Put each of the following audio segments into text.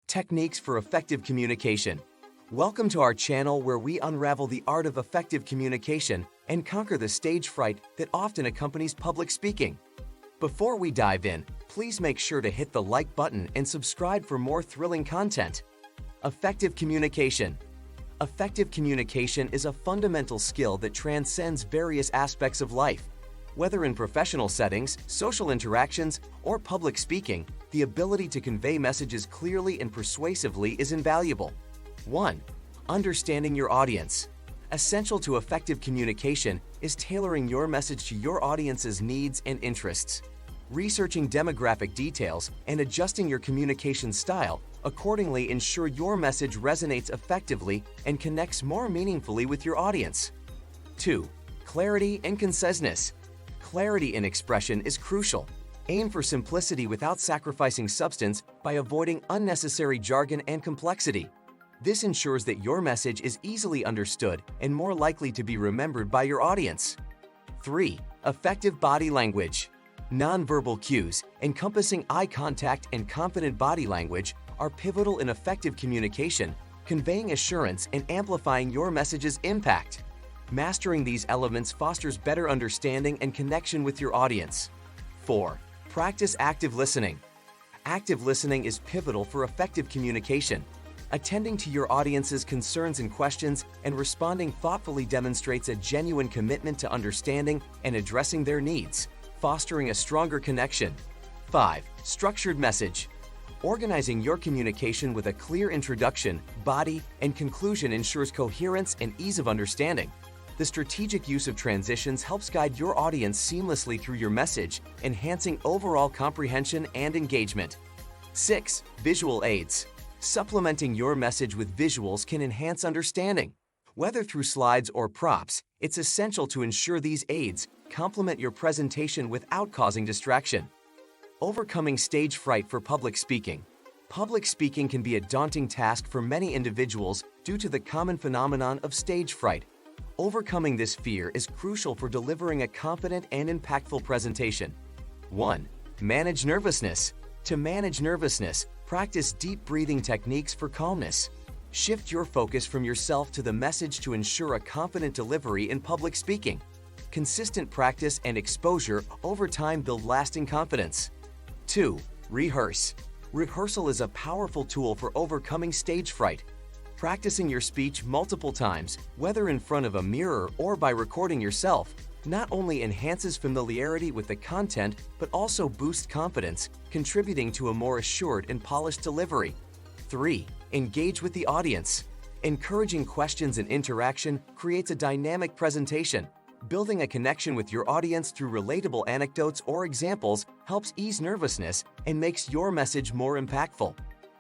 Techniques for effective communication. Welcome to our channel where we unravel the art of effective communication and conquer the stage fright that often accompanies public speaking. Before we dive in, please make sure to hit the like button and subscribe for more thrilling content. Effective communication. Effective communication is a fundamental skill that transcends various aspects of life. Whether in professional settings, social interactions, or public speaking, the ability to convey messages clearly and persuasively is invaluable. 1. Understanding your audience. Essential to effective communication is tailoring your message to your audience's needs and interests. Researching demographic details and adjusting your communication style accordingly ensure your message resonates effectively and connects more meaningfully with your audience. 2. Clarity and conciseness. Clarity in expression is crucial. Aim for simplicity without sacrificing substance by avoiding unnecessary jargon and complexity. This ensures that your message is easily understood and more likely to be remembered by your audience. 3. Effective body language. Nonverbal cues, encompassing eye contact and confident body language, are pivotal in effective communication, conveying assurance and amplifying your message's impact. Mastering these elements fosters better understanding and connection with your audience. 4. Practice active listening. Active listening is pivotal for effective communication. Attending to your audience's concerns and questions and responding thoughtfully demonstrates a genuine commitment to understanding and addressing their needs, fostering a stronger connection. 5. Structured message. Organizing your communication with a clear introduction, body, and conclusion ensures coherence and ease of understanding. The strategic use of transitions helps guide your audience seamlessly through your message, enhancing overall comprehension and engagement. 6. Visual aids. Supplementing your message with visuals can enhance understanding. Whether through slides or props, it's essential to ensure these aids complement your presentation without causing distraction. Overcoming stage fright for public speaking. Public speaking can be a daunting task for many individuals due to the common phenomenon of stage fright. Overcoming this fear is crucial for delivering a confident and impactful presentation. 1. Manage nervousness. To manage nervousness, practice deep breathing techniques for calmness. Shift your focus from yourself to the message to ensure a confident delivery in public speaking. Consistent practice and exposure over time build lasting confidence. 2. Rehearse. Rehearsal is a powerful tool for overcoming stage fright. Practicing your speech multiple times, whether in front of a mirror or by recording yourself, not only enhances familiarity with the content but also boosts confidence, contributing to a more assured and polished delivery. 3. Engage with the audience. Encouraging questions and interaction creates a dynamic presentation. Building a connection with your audience through relatable anecdotes or examples helps ease nervousness and makes your message more impactful.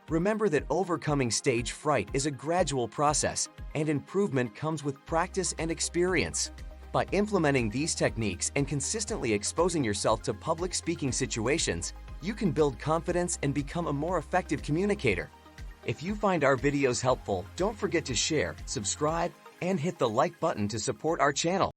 Remember that overcoming stage fright is a gradual process, and improvement comes with practice and experience. By implementing these techniques and consistently exposing yourself to public speaking situations, you can build confidence and become a more effective communicator. If you find our videos helpful, don't forget to share, subscribe, and hit the like button to support our channel.